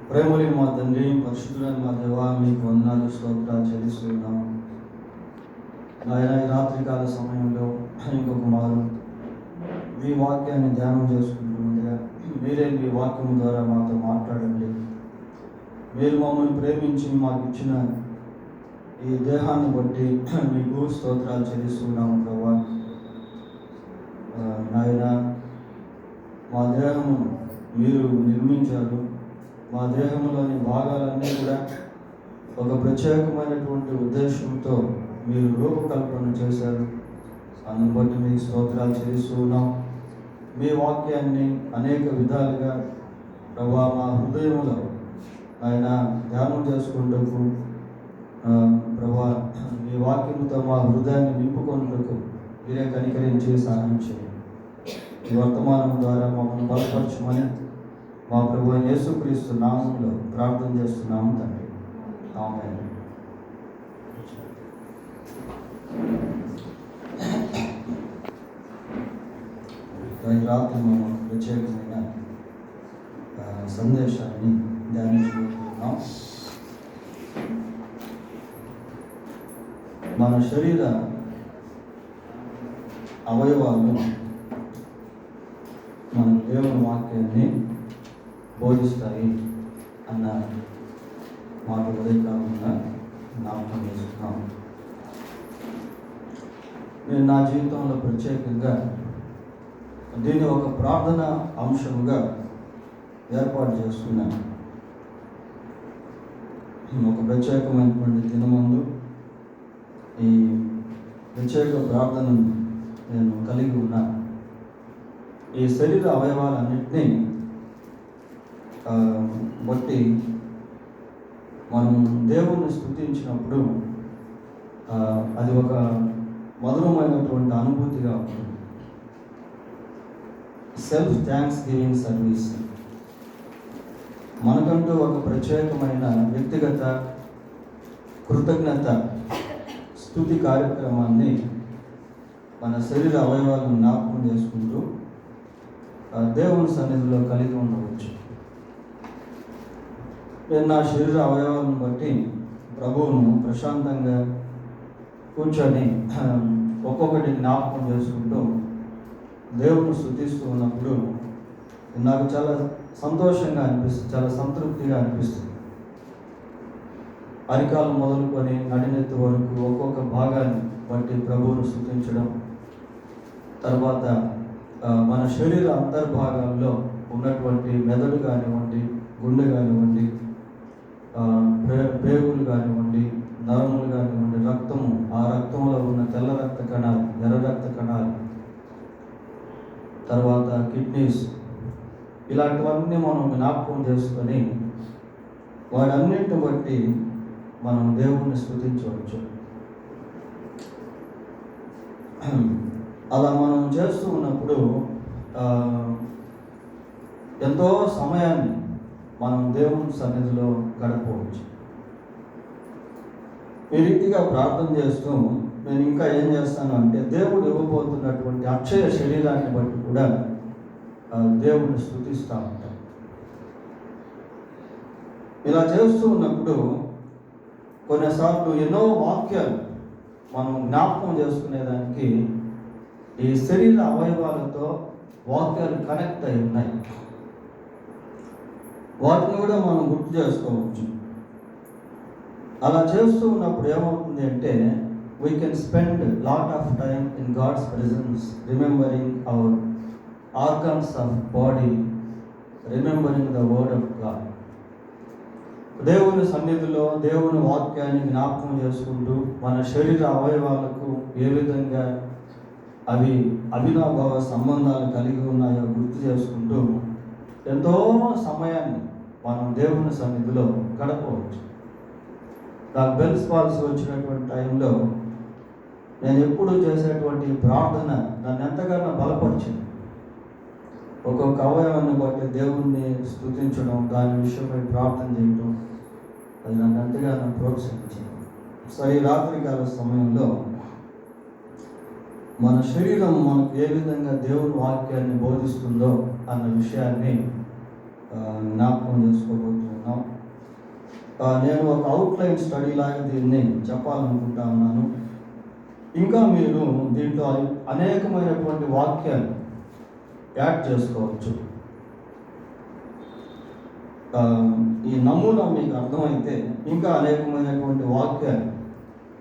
ప్రేమలేని మా తండ్రి, పరిశుద్ధులైన మా దేవా, మీకు వందనాలు స్తోత్రాలు చెల్లిస్తున్నాము. నాయన, ఈ రాత్రికాల సమయంలో ఇంకొక మారు మీ వాక్యాన్ని ధ్యానం చేసుకుంటుండగా మీరే మీ వాక్యం ద్వారా మాతో మాట్లాడండి. మీరు మమ్మల్ని ప్రేమించి మాకు ఇచ్చిన ఈ దేహాన్ని బట్టి మీకు స్తోత్రాలు చెల్లిస్తున్నాము ప్రభా. నాయన, మా దేహము మీరు నిర్మించారు. మా దేహంలోని భాగాలన్నీ కూడా ఒక ప్రత్యేకమైనటువంటి ఉద్దేశంతో మీరు రూపకల్పన చేశారు. అందుని బట్టి మీకు స్తోత్రాలు చెల్లిస్తున్నాం. మీ వాక్యాన్ని అనేక విధాలుగా ప్రభా మా హృదయంలో ఆయన ధ్యానం చేసుకుంటూ ప్రభా మీ వాక్యంతో మా హృదయాన్ని నింపుకుంటూ మీరే కనికరించి సహాయం చేయండి. ఈ వర్తమానం ద్వారా మమ్మల్ని బలపరచమని మా ప్రభు యేసుక్రీస్తు నామంలో ప్రార్థన చేస్తున్నాము తండ్రి. ఆమేన్. రాత్రి మనం ప్రత్యేకమైన సందేశాన్ని ధ్యానించుకుంటున్నాం. మన శరీర అవయవాలు మన దేవుని వాక్యాన్ని బోధిస్తాయి అన్న మాట ఉదయకాలంగా జ్ఞాపకం చేసుకున్నాం. నేను నా జీవితంలో ప్రత్యేకంగా దీన్ని ఒక ప్రార్థన అంశంగా ఏర్పాటు చేసుకున్నాను. ఒక ప్రత్యేకమైనటువంటి దినమందు ఈ ప్రత్యేక ప్రార్థనను నేను కలిగి ఉన్నాను. ఈ శరీర అవయవాలన్నింటినీ బట్టి మనం దేవుణ్ణి స్తుతించినప్పుడు అది ఒక మధురమైనటువంటి అనుభూతిగా ఉంటుంది. సెల్ఫ్ థ్యాంక్స్ గివింగ్ సర్వీస్, మనకంటూ ఒక ప్రత్యేకమైన వ్యక్తిగత కృతజ్ఞత స్తుతి కార్యక్రమాన్ని మన శరీర అవయవాలను జ్ఞాపకం చేసుకుంటూ దేవుని సన్నిధిలో కలిగి ఉండవచ్చు. నేను నా శరీర అవయవాలను బట్టి ప్రభువును ప్రశాంతంగా కూర్చొని ఒక్కొక్కటి జ్ఞాపకం చేసుకుంటూ దేవుని స్తుతిస్తూ ఉన్నప్పుడు నాకు చాలా సంతోషంగా అనిపిస్తుంది, చాలా సంతృప్తిగా అనిపిస్తుంది. అరికాలు మొదలుకొని నడినెత్తి వరకు ఒక్కొక్క భాగాన్ని బట్టి ప్రభువును స్తుతించడం, తర్వాత మన శరీర అంతర్భాగాల్లో ఉన్నటువంటి మెదడు కానివ్వండి, గుండె కానివ్వండి, పేగులు కానివ్వండి, నరములు కానివ్వండి, రక్తము, ఆ రక్తంలో ఉన్న తెల్ల రక్త కణాలు, ఎర్ర రక్త కణాలు, తర్వాత కిడ్నీస్, ఇలాంటివన్నీ మనం జ్ఞాపకం చేసుకొని వాటన్నిటిని బట్టి మనం దేవుణ్ణి స్తుతించవచ్చు. అలా మనం చేస్తూ ఉన్నప్పుడు ఎంతో సమయాన్ని మనం దేవుని సన్నిధిలో గడపవచ్చు. ఈ రీతిగా ప్రార్థన చేస్తూ నేను ఇంకా ఏం చేస్తాను అంటే దేవుడు ఇవ్వబోతున్నటువంటి అక్షయ శరీరాన్ని బట్టి కూడా దేవుడిని స్తుతిస్తూ ఉంటాం. ఇలా చేస్తూ ఉన్నప్పుడు కొన్నిసార్లు ఎన్నో వాక్యాలు మనం జ్ఞాపకం చేసుకునేదానికి ఈ శరీర అవయవాలతో వాక్యాలు కనెక్ట్ అయి ఉన్నాయి. వాటిని కూడా మనం గుర్తు చేసుకోవచ్చు. అలా చేస్తూ ఉన్నప్పుడు ఏమవుతుంది అంటే we can spend lot of time in God's presence, remembering our organs of body, remembering the word of God. దేవుని సన్నిధిలో దేవుని వాక్యాన్ని జ్ఞాపకం చేసుకుంటూ మన శరీర అవయవాలకు ఏ విధంగా అవి అవినాభావ సంబంధాలు కలిగి ఉన్నాయో గుర్తు చేసుకుంటూ ఎంతో సమయాన్ని మనం దేవుని సన్నిధిలో గడపవచ్చు. నాకు బెల్స్ పాల్స్ వచ్చినటువంటి టైంలో నేను ఎప్పుడు చేసేటువంటి ప్రార్థన నన్ను ఎంతగానో బలపరిచింది. ఒక్కొక్క అవయవాన్ని బట్టి దేవుణ్ణి స్తుతించడం, దాని విషయమై ప్రార్థన చేయడం, అది నన్ను ఎంతగానో ప్రోత్సహించింది. సో ఈ రాత్రికాల సమయంలో మన శరీరం మనకు ఏ విధంగా దేవుని వాక్యాన్ని బోధిస్తుందో అన్న విషయాన్ని జ్ఞాపకం చేసుకోబోతున్నాం. నేను ఒక అవుట్లైన్ స్టడీ లాగా దీన్ని చెప్పాలనుకుంటా ఉన్నాను. ఇంకా మీరు దీంట్లో అనేకమైనటువంటి వాక్యాలు యాడ్ చేసుకోవచ్చు. ఈ నమూనా మీకు అర్థమైతే ఇంకా అనేకమైనటువంటి వాక్యాలు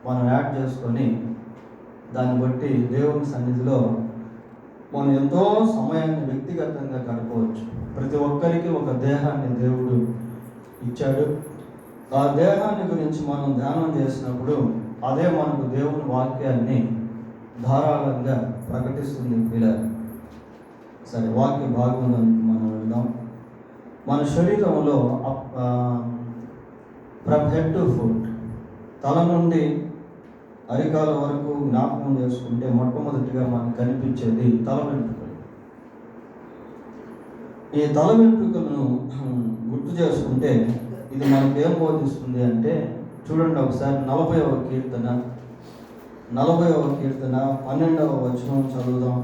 మనం యాడ్ చేసుకొని దాన్ని బట్టి దేవుని సన్నిధిలో మనం ఎంతో సమయాన్ని వ్యక్తిగతంగా గడపవచ్చు. ప్రతి ఒక్కరికి ఒక దేహాన్ని దేవుడు ఇచ్చాడు. ఆ దేహాన్ని గురించి మనం ధ్యానం చేసినప్పుడు అదే మనకు దేవుని వాక్యాన్ని ధారాళంగా ప్రకటిస్తుంది. పిల్లలు సరే, వాక్య భాగంలోనికి మనం వెళ్దాం. మన శరీరంలో ఫ్రమ్ హెడ్ టు ఫుట్, తల నుండి అరికాల వరకు జ్ఞాపకం చేసుకుంటే మొట్టమొదటిగా మనకు కనిపించేది తల వెంట్రుకలు. ఈ తల వెంట్రుకలను గుర్తు చేసుకుంటే ఇది మనకేం బోధిస్తుంది అంటే, చూడండి ఒకసారి 40వ కీర్తన 12వ వచనం చదువుదాం.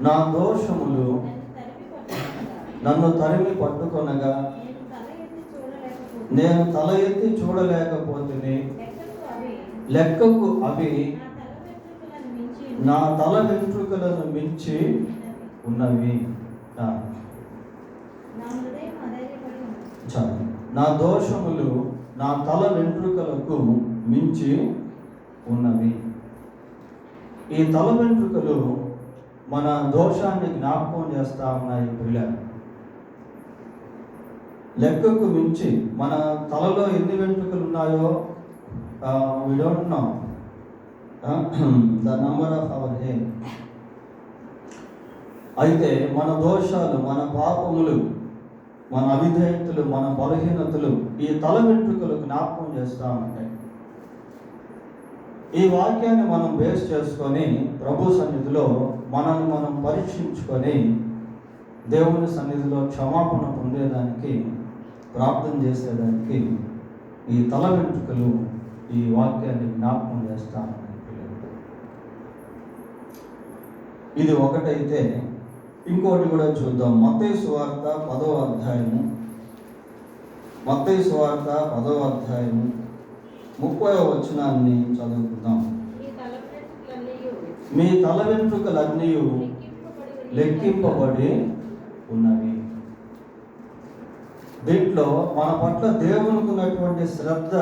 నా దోషములు నన్ను తరిమి పట్టుకొనగా నేను తల ఎత్తి చూడలేకపోతే లెక్కకు అవి నా తల వెంట్రుకలను మించి ఉన్నవి. నా దోషములు నా తల వెంట్రుకలకు మించి ఉన్నవి. ఈ తల వెంట్రుకలు మన దోషాన్ని జ్ఞాపకం చేస్తా ఉన్నాయి. పిల్లలు లెక్కకు మించి మన తలలో ఎన్ని వెంట్రుకలు ఉన్నాయో we don't know the number of our hair. అయితే మన దోషాలు, మన పాపములు, మన అవిధేయతలు, మన బలహీనతలు ఈ తల వెంట్రుకలు జ్ఞాపకం చేస్తూ ఉంటాయి. ఈ వాక్యాన్ని మనం బేస్ చేసుకొని ప్రభు సన్నిధిలో మనల్ని మనం పరీక్షించుకొని దేవుని సన్నిధిలో క్షమాపణ పొందేదానికి, ప్రార్థన చేసేదానికి ఈ తల వెంట్రుకలు ఈ వాక్యాన్ని జ్ఞాపకం చేస్తాను. ఇది ఒకటైతే ఇంకోటి కూడా చూద్దాం. మత్తయి సువార్త 10వ అధ్యాయము 30వ వచనాన్ని చదువుకుందాం. మీ తల వెంట్రుకలన్నీ లెక్కింపబడి ఉన్నవి. దీంట్లో మన పట్ల దేవునికి ఉన్నటువంటి శ్రద్ధ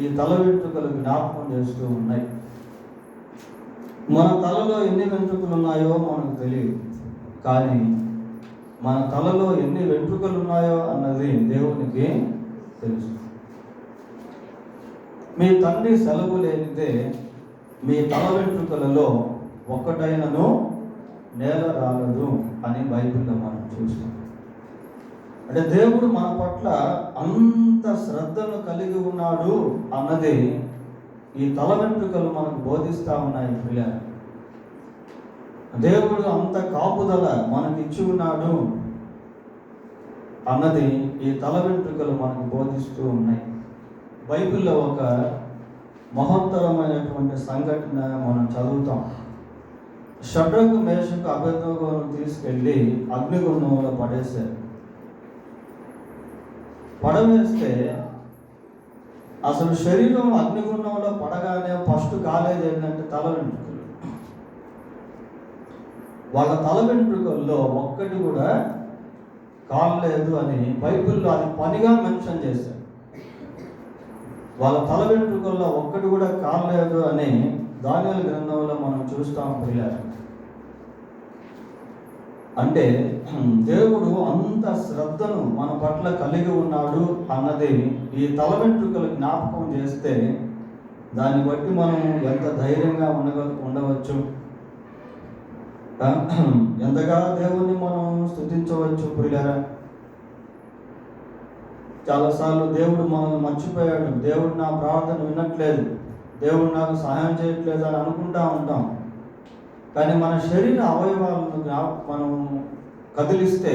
ఈ తల వెంట్రుకలు జ్ఞాపకం చేస్తూ ఉన్నాయి. మన తలలో ఎన్ని వెంట్రుకలు ఉన్నాయో మనకు తెలియదు, కానీ మన తలలో ఎన్ని వెంట్రుకలు ఉన్నాయో అన్నది దేవునికి తెలుసు. మీ తండ్రి సెలవు లేనిదే మీ తల వెంట్రుకలలో ఒక్కటైనను నేల రాలదు అని బైబిల్లో మనం చూస్తాం. అంటే దేవుడు మన పట్ల అంత శ్రద్ధను కలిగి ఉన్నాడు అన్నది ఈ తల వెంట్రుకలు మనకు బోధిస్తూ ఉన్నాయి. పిల్లలు, దేవుడు అంత కాపుదల మనకి ఇచ్చి ఉన్నాడు అన్నది ఈ తల వెంట్రుకలు మనకు బోధిస్తూ ఉన్నాయి. బైబిల్లో ఒక మహత్తరమైనటువంటి సంఘటన మనం చదువుతాం. షడ్రకు, మేషకు, అబేద్నెగోను తీసుకెళ్ళి అగ్నిగుండంలో పడేశారు. పడవేస్తే అసలు శరీరం అగ్నిగుండంలో పడగానే ఫస్ట్ కాలేజ్ ఏంటంటే తల వెంట్రుకలు. వాళ్ళ తల వెంట్రుకల్లో ఒక్కటి కూడా కాలేదు అని బైబిల్లో అది పనిగా మెన్షన్ చేశారు. వాళ్ళ తల వెంట్రుకల్లో ఒక్కటి కూడా కాలేదు అని దానియేలు గ్రంథంలో మనం చూస్తాం. పిల్లలు, అంటే దేవుడు అంత శ్రద్ధను మన పట్ల కలిగి ఉన్నాడు అన్నది ఈ తల వెంట్రుకలు జ్ఞాపకం చేస్తే దాన్ని బట్టి మనం ఎంత ధైర్యంగా ఉండవచ్చు, ఎంతగా దేవుణ్ణి మనం స్తుతించవచ్చు. పిల్లరా, చాలాసార్లు దేవుడు మనల్ని మర్చిపోయాడు, దేవుడు నా ప్రార్థన వినట్లేదు, దేవుడు నాకు సహాయం చేయట్లేదు అని అనుకుంటా ఉంటాం. కానీ మన శరీర అవయవాలను మనం కదిలిస్తే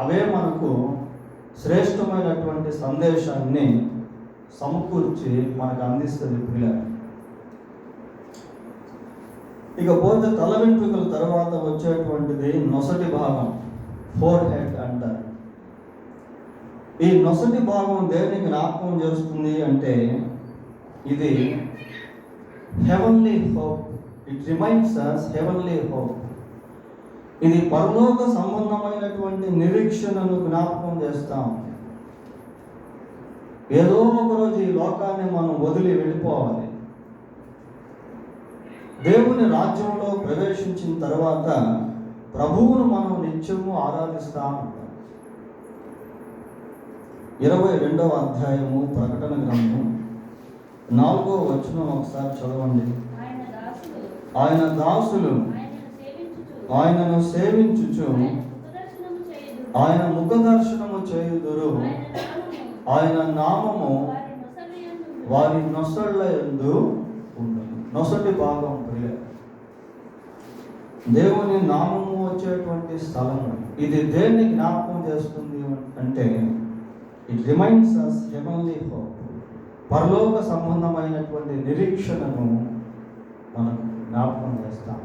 అవే మనకు శ్రేష్టమైనటువంటి సందేశాన్ని సమకూర్చి మనకు అందిస్తుంది. పిల్లలు, ఇకపోతే తల వెంట్రుకల తర్వాత వచ్చేటువంటిది నొసటి భాగం, ఫోర్ హెడ్ అంటారు. ఈ నొసటి భాగం దేన్ని జ్ఞాపకం చేస్తుంది అంటే ఇది heavenly hope. It reminds us heavenly hope. ఇది పరలోక సంబంధమైనటువంటి నిరీక్షణను జ్ఞాపకం చేస్తాం. ఏదో ఒకరోజు ఈ లోకాన్ని మనం వదిలి వెళ్ళిపోవాలి. దేవుని రాజ్యంలో ప్రవేశించిన తర్వాత ప్రభువును మనం నిత్యము ఆరాధిస్తా ఉంటాం. 22వ అధ్యాయము ప్రకటన గ్రంథం 4వ వచనం ఒకసారి చదవండి. ఆయన దాసులు ఆయనను సేవించుచు ఆయన ముఖ దర్శనము చేయుదురు. ఆయన నామము వారి నొసళ్ళ యందు ఉండదు. నొసటి భాగం ప్రియ, దేవుని నామము వచ్చేటువంటి స్థలము. ఇది దేన్ని జ్ఞాపకం చేస్తుంది అంటే it reminds us heavenly hope. పరలోక సంబంధమైనటువంటి నిరీక్షణను మనం జ్ఞాపకం చేస్తాం.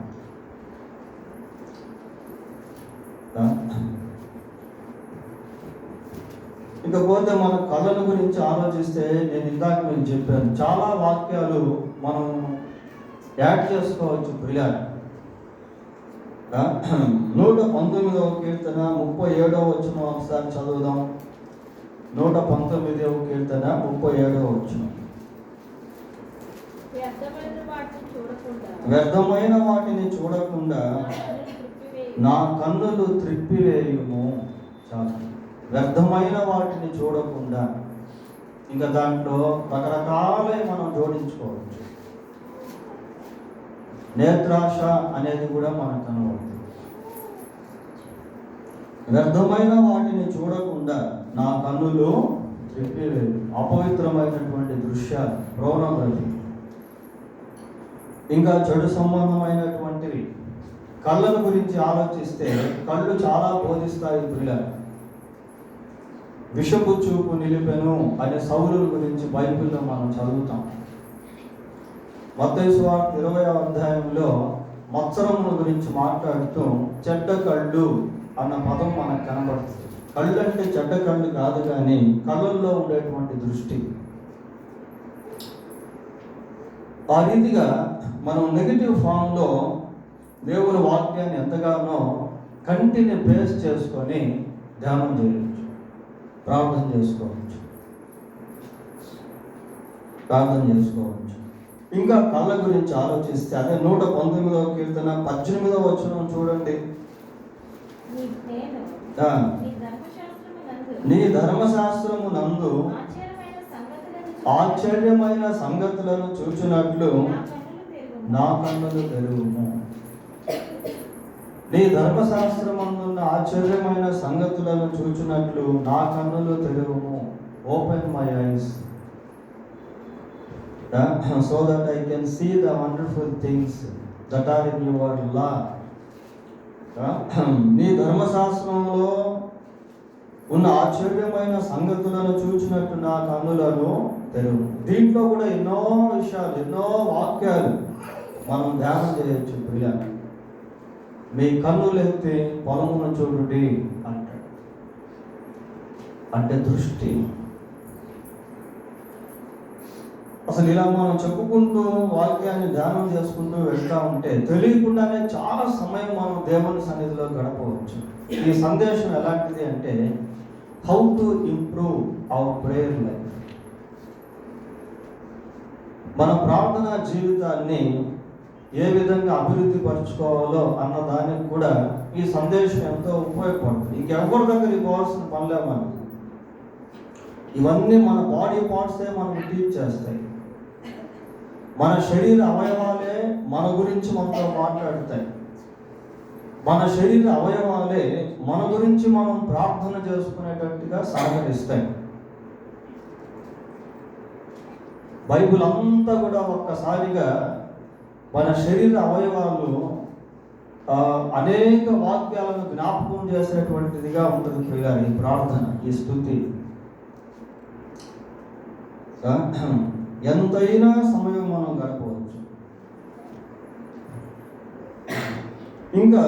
ఇకపోతే మన కళల గురించి ఆలోచిస్తే, నేను ఇందాక మీకు చెప్పాను, చాలా వాక్యాలు మనం యాడ్ చేసుకోవచ్చు ప్రియాలు. 119వ కీర్తన 37వ వచనం ఒకసారి చదువుదాం. 119వ కీర్తన 37వ వచనం. వ్యర్థమైన వాటిని చూడకుండా నా కన్నులు త్రిప్పివేయుము. చాలు, వ్యర్థమైన వాటిని చూడకుండా. ఇంకా దాంట్లో రకరకాలే మనం జోడించుకోవచ్చు. నేత్రాశ అనేది కూడా మనకు కనబడుతుంది. వ్యర్థమైన వాటిని చూడకుండా నా కన్నులు త్రిప్పివేయు. అపవిత్రమైనటువంటి దృశ్యాలు, ప్రోనోగ్రఫీ, ఇంకా చెడు సంబంధమైనటువంటివి. కళ్ళల గురించి ఆలోచిస్తే కళ్ళు చాలా బోధిస్తాయి పిల్లలు. విషపు చూపు నిలిపెను అనే సౌలుల గురించి బైబిల్లో మనం చదువుతాం. మత్తయి సువార్త 20వ అధ్యాయంలో మత్సరముల గురించి మాట్లాడుతూ చెడ్డ కళ్ళు అన్న పదం మనకు కనబడుతుంది. కళ్ళు అంటే చెడ్డ కళ్ళు కాదు, కానీ కళ్ళల్లో ఉండేటువంటి దృష్టి. ఆ రీతిగా మనం నెగిటివ్ ఫామ్లో దేవుని వాక్యాన్ని ఎంతగానో కంటిని బేస్ చేసుకొని ధ్యానం చేయవచ్చు, ప్రార్థన చేసుకోవచ్చు. ఇంకా కళ్ళ గురించి ఆలోచిస్తే అదే 119వ కీర్తన 18వ వచనం చూడండి. నీ ధర్మశాస్త్రము నందు ఆశ్చర్యమైన సంగతులను చూచునట్లు నా కన్నులు తెరువుము. నీ ధర్మశాస్త్రమందున్న ఆశ్చర్యమైన సంగతులను చూచునట్లు నా కన్నులు తెరువుము. Open my eyes so that I can see the wonderful things that are in your law. నీ ధర్మశాస్త్రంలో ఉన్న ఆశ్చర్యమైన సంగతులను చూచినట్టు నా కన్నులను తెరువు. దీంట్లో కూడా ఎన్నో విషయాలు, ఎన్నో వాక్యాలు మనం ధ్యానం చేయొచ్చు ప్రియ. మీ కన్నులు ఎత్తి పొలమును చూడుడి అంటాడు. అంటే దృష్టి. అసలు ఇలా మనం చెప్పుకుంటూ వాక్యాన్ని ధ్యానం చేసుకుంటూ వెళ్తా ఉంటే తెలియకుండానే చాలా సమయం మనం దేవుని సన్నిధిలో గడపవచ్చు. ఈ సందేశం ఎలాంటిది అంటే how to improve our prayer life. మన ప్రార్థనా జీవితాన్ని ఏ విధంగా అభివృద్ధి పరచుకోవాలో అన్న దానికి కూడా ఈ సందేశం ఎంతో ఉపయోగపడుతుంది. ఇంకెవరి దగ్గరికి పోవాల్సిన పనిలే మనం. ఇవన్నీ మన బాడీ పార్ట్సే మనకు టీచ్ చేస్తాయి. మన శరీర అవయవాలే మన గురించి మనతో మాట్లాడతాయి. మన శరీర అవయవాలే మన గురించి మనం ప్రార్థన చేసుకునేటట్టుగా సహకరిస్తాయి. బైబిల్ అంతా కూడా ఒక్కసారిగా మన శరీర అవయవాలు అనేక వాక్యాలను జ్ఞాపకం చేసేటువంటిదిగా ఉంటుంది ప్రియ. ఈ ప్రార్థన, ఈ స్తుతి ఎంతైనా సమయం మనం గడపవచ్చు. ఇంకా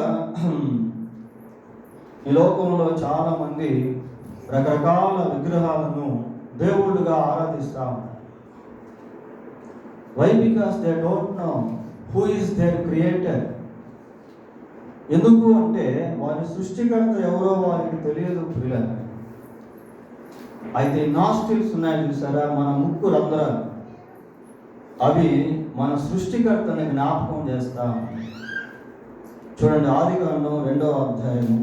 ఈ లోకంలో చాలామంది రకరకాల విగ్రహాలను దేవుళ్ళుగా ఆరాధిస్తూ ఉంటారు. Why? Because they don't know who is their creator. ఎందుకు అంటే వారి సృష్టికర్త ఎవరో వారికి తెలియదు పిల్లలు. అయితే నాస్టిల్స్ ఉన్నాయి చూసారా, మన ముక్కు రంధ్రాలు, అవి మన సృష్టికర్తని జ్ఞాపకం చేస్తా. చూడండి, ఆదికాండం 2వ అధ్యాయము,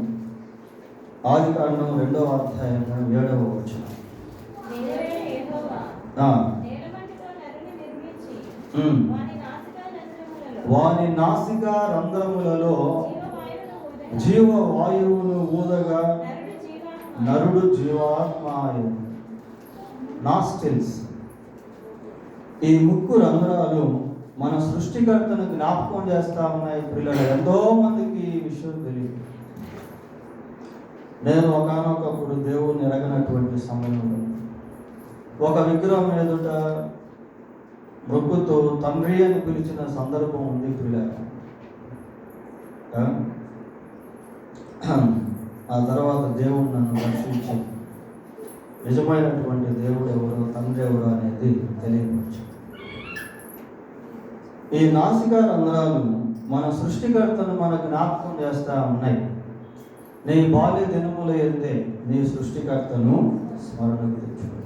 ఆదికాండం 2వ అధ్యాయము 7వ వచనం. వాని నాసికా రంధ్రములలో జీవవాయువును ఊదగా నరుడు జీవాత్మాయు. నాస్టిల్స్, ఈ ముక్కు రంధ్రాలు మన సృష్టికర్తను జ్ఞాపకం చేస్తా ఉన్నాయి పిల్లలు. ఎంతో మందికి ఈ విషయం తెలియదు. నేను ఒకానొకప్పుడు దేవుణ్ణి ఎరగనటువంటి సమయంలో ఒక విగ్రహం ఎదుట మొక్కుతో తండ్రి అని పిలిచిన సందర్భం ఉంది పిల్లలు. ఆ తర్వాత దేవుడు నన్ను రక్షించి నిజమైనటువంటి దేవుడు ఎవరు, తండ్రి ఎవరు అనేది తెలియవచ్చు. ఈ నాసికా రంధ్రాలు మన సృష్టికర్తను మన జ్ఞాపకం చేస్తూ ఉన్నాయి. నీ బాల్య దినముల యందే నీ సృష్టికర్తను స్మరణకు తెచ్చుకో.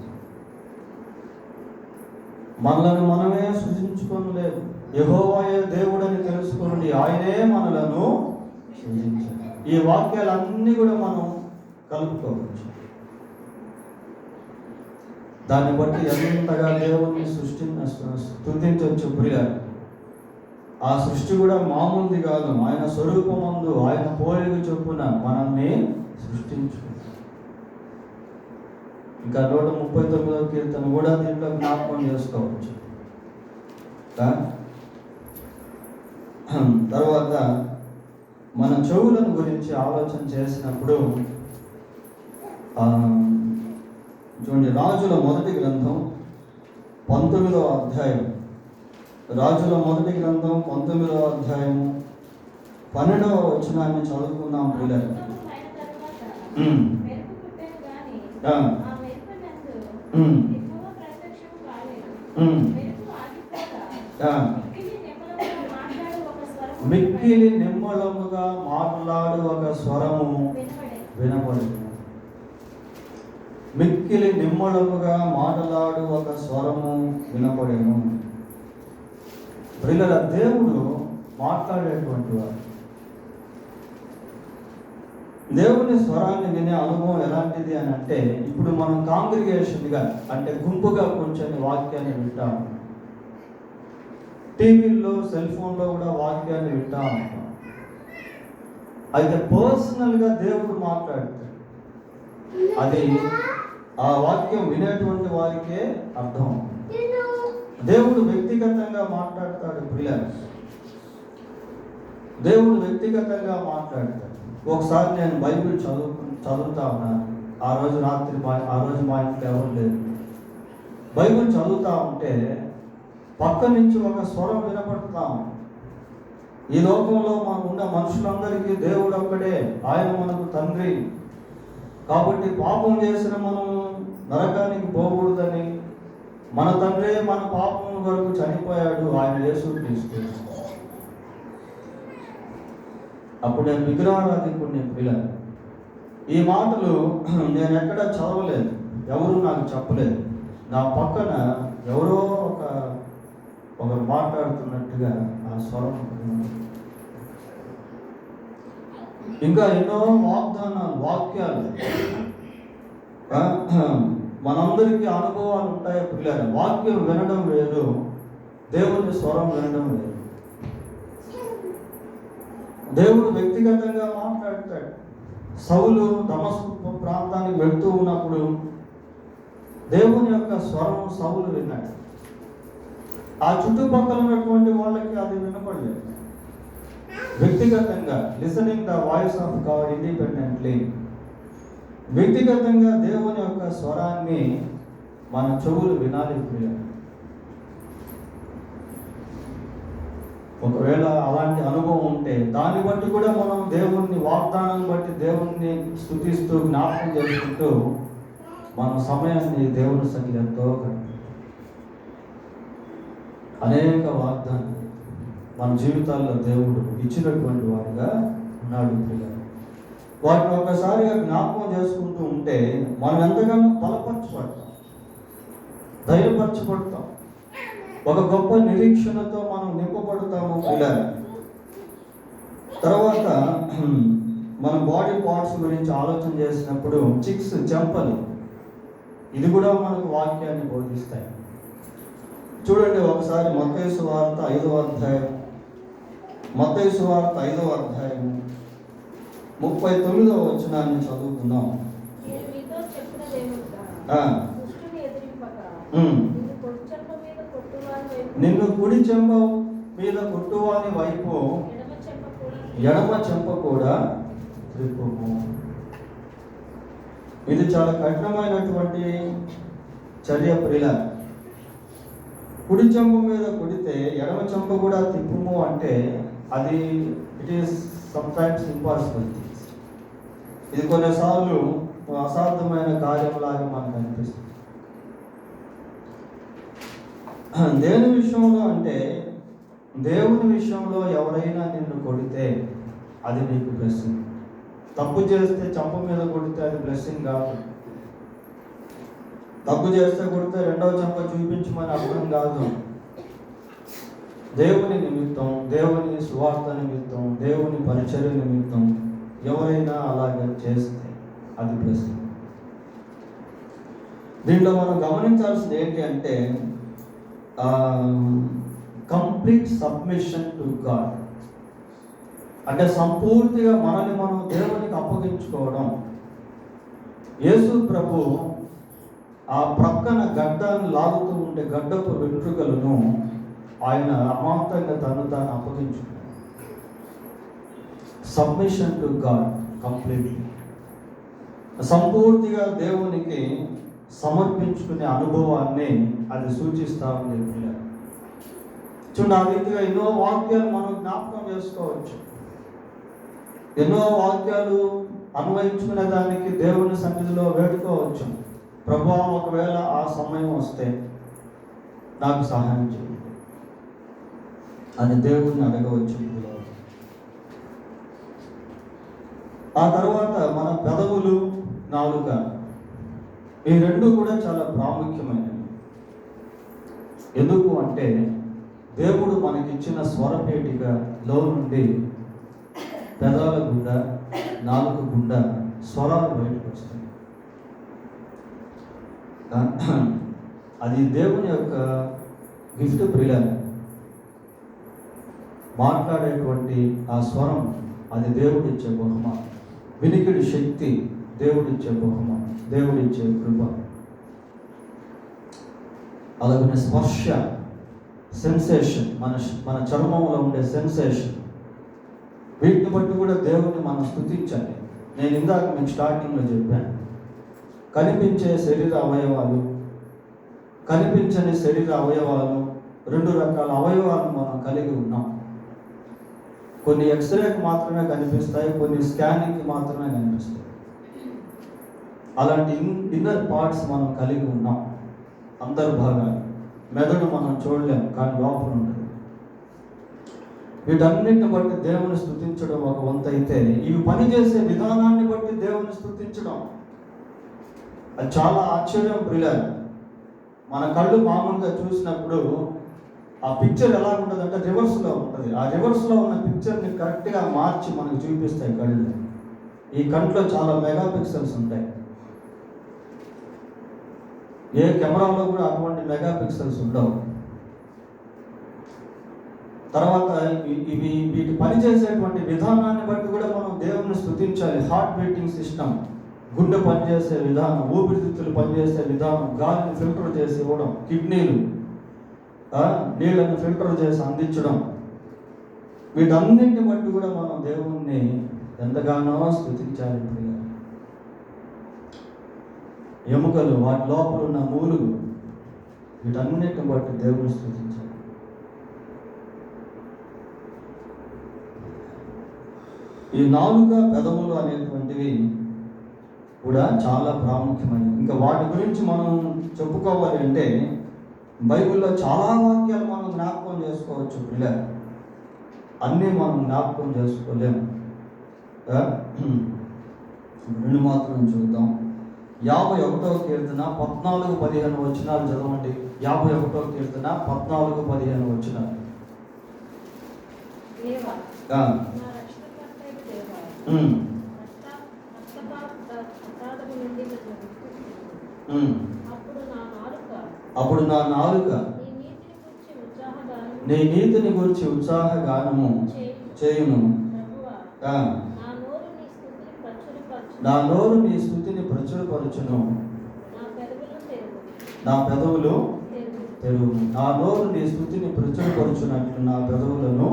మనలను మనమే సృజించుకోలేదు, యెహోవాయే దేవుడని తెలుసుకుని ఆయనే మనలను సృజించాడు. ఈ వాక్యాలన్నీ కూడా మనం కలుపుకోవచ్చు. దాన్ని బట్టి ఎంతగా దేవుణ్ణి స్తుతించవచ్చు ప్రియులారా. ఆ సృష్టి కూడా మామూలుది కాదు. ఆయన స్వరూపమందు ఆయన పోలిక చొప్పున మనల్ని సృష్టించు. ఇంకా 139వ కీర్తన కూడా దీంట్లో జ్ఞాపకం చేసుకోవచ్చు. తర్వాత మన చెవులను గురించి ఆలోచన చేసినప్పుడు చూడండి, రాజుల మొదటి గ్రంథం 19వ అధ్యాయం, రాజుల మొదటి గ్రంథం 19వ అధ్యాయము 12వ వచనాన్ని చదువుకుందాం పిల్లలు. మిక్కిలి నిమ్మళముగా మాట్లాడు ఒక స్వరము వినపడింది. మిక్కిలి నిమ్మళముగా మాట్లాడు ఒక స్వరము వినపడేను. పిల్లల దేవుడు మాట్లాడేటువంటి వాడు. దేవుని స్వరాన్ని వినే అనుభవం ఎలాంటిది అని అంటే, ఇప్పుడు మనం కాంగ్రిగేషన్గా అంటే గుంపుగా కూర్చొని వాక్యాన్ని వింటాం. టీవీల్లో, సెల్ ఫోన్లో కూడా వాక్యాన్ని వింటా ఉంటాం. అయితే పర్సనల్గా దేవుడు మాట్లాడతాడు. అది ఆ వాక్యం వినేటువంటి వారికే అర్థం. దేవుడు వ్యక్తిగతంగా మాట్లాడతాడు పిల్లలు. దేవుడు వ్యక్తిగతంగా మాట్లాడతాడు. ఒకసారి నేను బైబిల్ చదువుతా ఉన్నాను. ఆ రోజు మా ఇంట్లో ఎవరు లేదు. బైబిల్ చదువుతా ఉంటే పక్క నుంచి ఒక స్వరం వినపడతాం. ఈ లోకంలో మనకున్న మనుషులందరికీ దేవుడు ఒక్కడే, ఆయన మనకు తండ్రి. కాబట్టి పాపం చేసిన మనం నరకానికి పోకూడదని మన తండ్రే మన పాపం వరకు చనిపోయాడు, ఆయన యేసుక్రీస్తు. అప్పుడు నేను విగ్రహారాధికుడిని పిల్లలు. ఈ మాటలు నేను ఎక్కడ చదవలేదు, ఎవరు నాకు చెప్పలేదు. నా పక్కన ఎవరో ఒకరు మాట్లాడుతున్నట్టుగా ఆ స్వరం. ఇంకా ఎన్నో వాక్యాలు మనందరికీ అనుభవాలు ఉంటాయి పిల్లలు. వాక్యం వినడం వేరు, దేవుని స్వరం వినడం వేరు. దేవుడు వ్యక్తిగతంగా మాట్లాడతాడు. సౌలు దమస్కు ప్రాంతానికి వెళ్తూ ఉన్నప్పుడు దేవుని యొక్క స్వరం సౌలు విన్నాడు. ఆ చుట్టుపక్కల ఉన్నటువంటి వాళ్ళకి అది వినపడలేదు. వ్యక్తిగతంగా listening the voice of God independently, వ్యక్తిగతంగా దేవుని యొక్క స్వరాన్ని మన చెవులు వినాలి. ఒకవేళ అలాంటి అనుభవం ఉంటే దాన్ని బట్టి కూడా మనం దేవుణ్ణి వాగ్దానాన్ని బట్టి దేవుణ్ణి స్తుతిస్తూ జ్ఞాపకం చేసుకుంటూ మన సమయాన్ని దేవుని సన్నిధిలో ఎంతో అనేక వాగ్దానాలు మన జీవితాల్లో దేవుడు ఇచ్చినటువంటి వాడుగా ఉన్నాడు. వాటిని ఒకసారిగా జ్ఞాపకం చేసుకుంటూ ఉంటే మనం ఎంతగానో బలపరచబడతాం, ధైర్యపరచబడతాం, ఒక గొప్ప నిరీక్షణతో మనం నింపబడతాము. తర్వాత మన బాడీ పార్ట్స్ గురించి ఆలోచన చేసినప్పుడు చిక్స్, చెంపలు, ఇది కూడా మనకు వాక్యాన్ని బోధిస్తాయి. చూడండి ఒకసారి మత్తయి సువార్త 5వ అధ్యాయం, మత్తయి సువార్త 5వ అధ్యాయం 39వ వచనాన్ని చదువుకుందాం. నిన్ను కుడి చెంప మీద కొట్టువాని వైపు ఎడమ చెంప కూడా త్రిప్పుము. ఇది చాలా కఠినమైనటువంటి చర్య ప్రియుల. కుడి చెంప మీద కొడితే ఎడమ చెంప కూడా తిప్పుము అంటే అది ఇట్ ఈస్ సమ్టైమ్స్ ఇంపాసిబుల్. ఇది కొన్నిసార్లు అసాధ్యమైన కార్యంలాగా మనకు అనిపిస్తుంది. దేని విషయంలో అంటే దేవుని విషయంలో ఎవరైనా నిన్ను కొడితే అది నీకు బ్లెస్సింగ్. తప్పు చేస్తే చెంప మీద కొడితే అది బ్లెస్సింగ్ కాదు. తప్పు చేస్తే కొడితే రెండవ చెంప చూపించమని అర్థం కాదు. దేవుని నిమిత్తం, దేవుని సువార్త నిమిత్తం, దేవుని పరిచర్య నిమిత్తం ఎవరైనా అలాగే చేస్తే అది బ్లెస్సింగ్. దీంట్లో మనం గమనించాల్సింది ఏంటి అంటే కంప్లీట్ సబ్మిషన్ టు గాడ్. అంటే సంపూర్తిగా మనల్ని మనం దేవునికి అప్పగించుకోవడం. యేసు ప్రభు ఆ ప్రక్కన గడ్డాన్ని లాగుతూ ఉండే గడ్డపు వెంట్రుకలను ఆయన అమాంతంగా తాను అప్పగించుకున్నాడు. సబ్మిషన్ టు గాడ్ కంప్లీట్లీ, సంపూర్తిగా దేవునికి సమర్పించుకునే అనుభవాన్ని అది సూచిస్తామని చెప్పారు. చూడండి, ఆ రీతిగా ఎన్నో వాక్యాలు మనం జ్ఞాపకం చేసుకోవచ్చు. ఎన్నో వాక్యాలు అన్వయించుకునే దానికి దేవుని సన్నిధిలో వేడుకోవచ్చు. ప్రభువా, ఒకవేళ ఆ సమయం వస్తే నాకు సహాయం చేయండి అని దేవుడిని అడగవచ్చు. ఆ తర్వాత మన పెదవులు, నాలుక, ఈ రెండు కూడా చాలా ప్రాముఖ్యమైనవి. ఎందుకు అంటే దేవుడు మనకిచ్చిన స్వరపేటికలో నుండి పెదాల గుండా, నాలుక గుండా స్వరాలు బయటకు వస్తాయి. అది దేవుని యొక్క గిఫ్ట్ ప్రియుల. మాట్లాడేటువంటి ఆ స్వరం అది దేవుడిచ్చే బహుమానం. వినికిడి శక్తి దేవుడిచ్చే బహుమానం, దేవుడిచ్చే కృప. అలాగే స్పర్శ, సెన్సేషన్, మన చర్మంలో ఉండే సెన్సేషన్, వీటిని బట్టి కూడా దేవుడిని మనం స్తుతించాలి. నేను ఇందాక మీకు స్టార్టింగ్లో చెప్పాను, కనిపించే శరీర అవయవాలు, కనిపించని శరీర అవయవాలు, రెండు రకాల అవయవాలను మనం కలిగి ఉన్నాం. కొన్ని ఎక్స్రేకి మాత్రమే కనిపిస్తాయి, కొన్ని స్కానింగ్కి మాత్రమే కనిపిస్తాయి. అలాంటి ఇన్నర్ పార్ట్స్ మనం కలిగి ఉన్నాం, అంతర్భాగాలు. మెదడు మనం చూడలేం, కానీ లోపల ఉంటుంది. వీటన్నిటిని బట్టి దేవుని స్తుతించడం ఒక వంతు అయితే, ఇవి పనిచేసే విధానాన్ని బట్టి దేవుని స్తుతించడం అది చాలా ఆశ్చర్యం ప్రియులారు. మన కళ్ళు మామూలుగా చూసినప్పుడు ఆ పిక్చర్ ఎలా ఉంటుంది అంటే రివర్స్లో ఉంటుంది. ఆ రివర్స్లో ఉన్న పిక్చర్ని కరెక్ట్గా మార్చి మనకు చూపిస్తాయి కళ్ళు. ఈ కంట్లో చాలా మెగా పిక్సెల్స్ ఉంటాయి. ఏ కెమెరాలో కూడా అటువంటి మెగా పిక్సెల్స్ ఉండవు. తర్వాత వీటి పనిచేసేటువంటి విధానాన్ని బట్టి కూడా మనం దేవుని స్తుతించాలి. హార్ట్ బీటింగ్ సిస్టమ్, గుండె పనిచేసే విధానం, ఊపిరితిత్తులు పనిచేసే విధానం, గాలిని ఫిల్టర్ చేసి ఇవ్వడం, కిడ్నీలు నీళ్ళను ఫిల్టర్ చేసి అందించడం, వీటన్నింటిని బట్టి కూడా మనం దేవుణ్ణి ఎంతగానో స్తుతించాలి. ఎముకలు, వాటి లోపల ఉన్న మూలుగు, వీటన్నిటిని బట్టి దేవుని స్తుతించాలి. ఈ నాలుక, పెదవులు అనేటువంటివి కూడా చాలా ప్రాముఖ్యమైనవి. ఇంకా వాటి గురించి మనం చెప్పుకోవాలి అంటే బైబిల్లో చాలా వాక్యాలు మనం జ్ఞాపకం చేసుకోవచ్చు పిల్లలు. అన్నీ మనం జ్ఞాపకం చేసుకోలేము. రెండు మాత్రం చూద్దాం. 51వ కీర్తన 14-15 వచనాలు చదవండి. 51వ కీర్తన 14-15 వచనాలు. అప్పుడు నా నాలుక నీ నీతిని గురించి ఉత్సాహగానము చేయును. నా నోరు నీ స్తుతిని ప్రచురపరచును. నా పెదవులు తెరువు. నా నోరు నీ స్తుతిని ప్రచురపరచునట్లు నా పెదవులను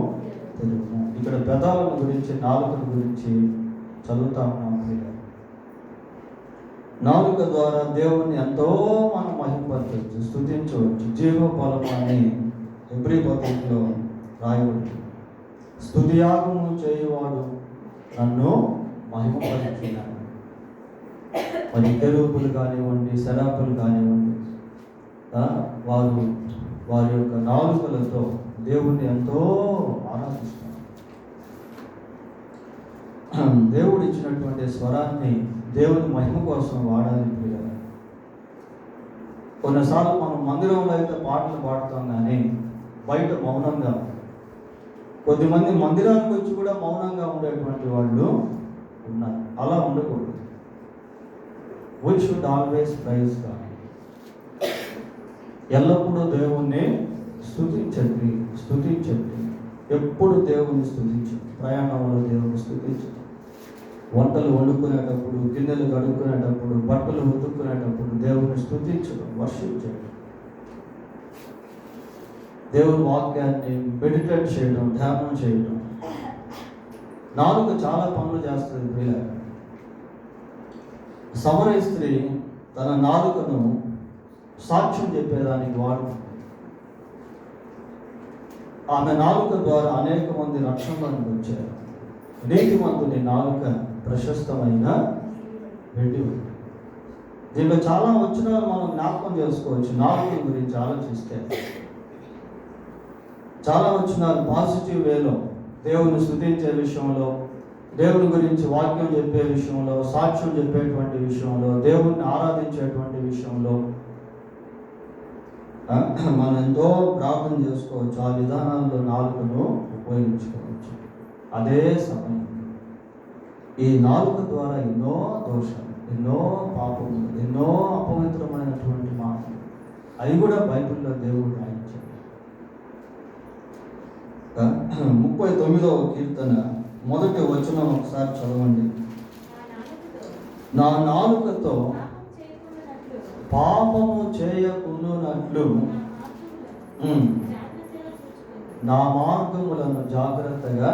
తెరువు. ఇక్కడ పెదాలను గురించి, నాలుకల గురించి చదువుతా ఉన్నాం. నాలుక ద్వారా దేవుణ్ణి ఎంతో మనం మహిమపరచవచ్చు, స్తుతించవచ్చు. జీవఫలము అని హెబ్రీ పత్రికలో రాయబడి, స్తుతియాగము చేయువాడు నన్ను మహిమపరుచున్నాడు. మరి కెరూబులు కానివ్వండి, సెరాపులు కానివ్వండి, వారి యొక్క నాలుకలతో దేవుణ్ణి ఎంతో ఆరాధిస్తున్నారు. దేవుడు ఇచ్చినటువంటి స్వరాన్ని దేవుని మహిమ కోసం వాడాలి. కొన్నిసార్లు మనం మందిరంలో అయితే పాటలు పాడుతాం, కానీ బయట మౌనంగా. కొద్దిమంది మందిరానికి వచ్చి కూడా మౌనంగా ఉండేటువంటి వాళ్ళు ఉన్నారు. అలా ఉండకూడదు. We should always praise God. ఎల్లప్పుడూ దేవుణ్ణి స్తుతించండి. ఎప్పుడు దేవుని స్తుతించండి. ప్రయాణంలో దేవుని స్తుతించండి. వంటలు వండుకునేటప్పుడు, గిన్నెలు కడుక్కునేటప్పుడు, బట్టలు ఉతుక్కునేటప్పుడు దేవుని స్తుతించడం, వర్షించడం. దేవుని వాక్యాన్ని మెడిటేట్ చేయడం, ధ్యానం చేయడం. నాలుక చాలా పనులు చేస్తుంది ప్రియులారా. సమరయ స్త్రీ తన నాలుకను సాక్ష్యం చెప్పేదానికి వాడుతుంది. ఆమె నాలుక ద్వారా అనేక మంది రక్షణలోకి వచ్చారు. నీతిమంతుని నాలుక ప్రశస్తమైన వెండి. దీంట్లో చాలా వచనాలు మనం జ్ఞాపకం చేసుకోవచ్చు. నాలుక గురించి ఆలోచిస్తే చాలా వచనాలు పాజిటివ్ వేలో దేవుని స్తుతించే విషయంలో, దేవుని గురించి వాక్యం చెప్పే విషయంలో, సాక్ష్యం చెప్పేటువంటి విషయంలో, దేవుణ్ణి ఆరాధించేటువంటి విషయంలో మనం ఎంతో ప్రార్థన చేసుకోవచ్చు. ఆ విధానాల్లో నాలుకను ఉపయోగించుకోవచ్చు. అదే సమయం ఈ నాలుక ద్వారా ఎన్నో దోషాలు, ఎన్నో పాపములు, ఎన్నో అపవిత్రమైనటువంటి మాటలు, అవి కూడా బైబిల్లో దేవుడు రాయించాడు. 39వ కీర్తన 1వ వచనం ఒకసారి చదవండి. నా నాలుకతో పాపము చేయకున్నట్లు నా మార్గములను జాగ్రత్తగా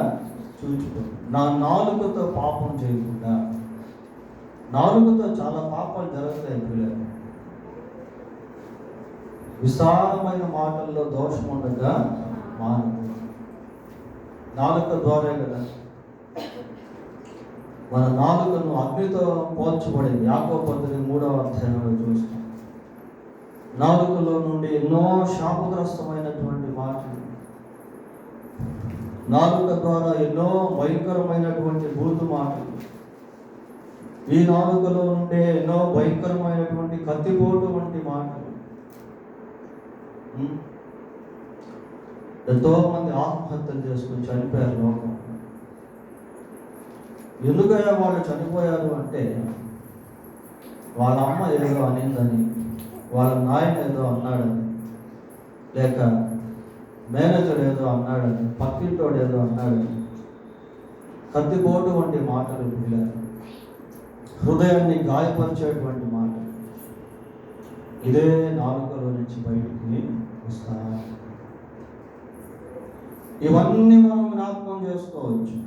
చూచుకో. నా నాలుకతో పాపం చేయకుండా. నాలుకతో చాలా పాపాలు జరుగుతాయి పిల్లలు. విశాలమైన మాటల్లో దోషం ఉండగా నాలుక ద్వారా కదా మన నాలుకను అగ్నితో పోల్చబడింది. యాకోబు పత్రిక 3వ అధ్యాయంలో చూస్తాం. నాలుకలో నుండి ఎన్నో శాపగ్రస్తమైనటువంటి మాటలు, నాలుక ద్వారా ఎన్నో భయంకరమైనటువంటి బూతు మాటలు, ఈ నాలుకలో ఉండే ఎన్నో భయంకరమైనటువంటి కత్తిపోటు వంటి మాటలు. ఎంతో మంది ఆత్మహత్యలు చేసుకుని చనిపోయారు లోకం. ఎందుకయ్యా వాళ్ళు చనిపోయారు అంటే, వాళ్ళ అమ్మ ఏదో అనిందని, వాళ్ళ నాయన ఏదో అన్నాడని, లేక మేనేజర్ ఏదో అన్నాడని, పక్కింటోడు ఏదో అన్నాడని, కత్తిపోటు వంటి మాటలు పిల్లలు, హృదయాన్ని గాయపరిచేటువంటి మాటలు. ఇదే నాలుకలో నుంచి బయటికి వస్తాయి. ఇవన్నీ మనం జ్ఞాపకం చేసుకోవచ్చు.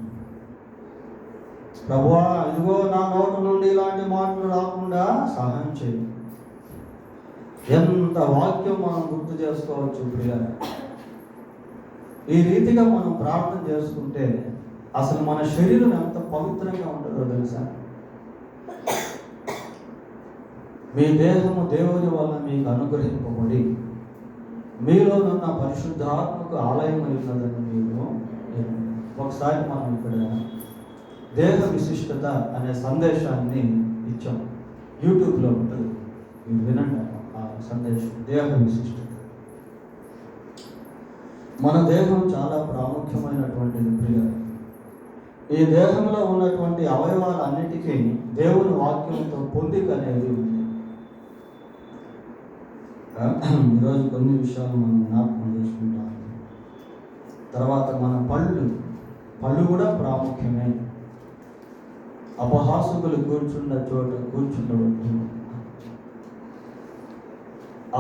ప్రభువా, ఇదిగో నా నోటి నుండి ఇలాంటి మాటలు రాకుండా సహాయం చేయి. ఎంత వాక్యం మనం గుర్తు చేసుకోవచ్చు ప్రియులారా. ఈ రీతిగా మనం ప్రార్థన చేసుకుంటే అసలు మన శరీరం ఎంత పవిత్రంగా ఉంటుందో తెలుసా? మీ దేహము దేవుని వల్ల మీకు అనుగ్రహింపబడి మీలోనున్న పరిశుద్ధాత్మకు ఆలయం ఉన్నదని మీరు ఒకసారి మనం ఇక్కడ దేహ విశిష్టత అనే సందేశాన్ని ఇచ్చాం. యూట్యూబ్లో ఉంటుంది, మీరు వినండి ఆ సందేశం. దేహ విశిష్టత. మన దేహం చాలా ప్రాముఖ్యమైనటువంటిది ప్రియ. ఈ దేహంలో ఉన్నటువంటి అవయవాలన్నిటికీ దేవుని వాక్యంతో పొందిక అనేది ఉంది. ఈరోజు కొన్ని విషయాలు మనం జ్ఞాపకం చేసుకుంటాం. తర్వాత మన పళ్ళు కూడా ప్రాముఖ్యమే. అపహాసకులు కూర్చున్న చోట కూర్చుండవద్దు.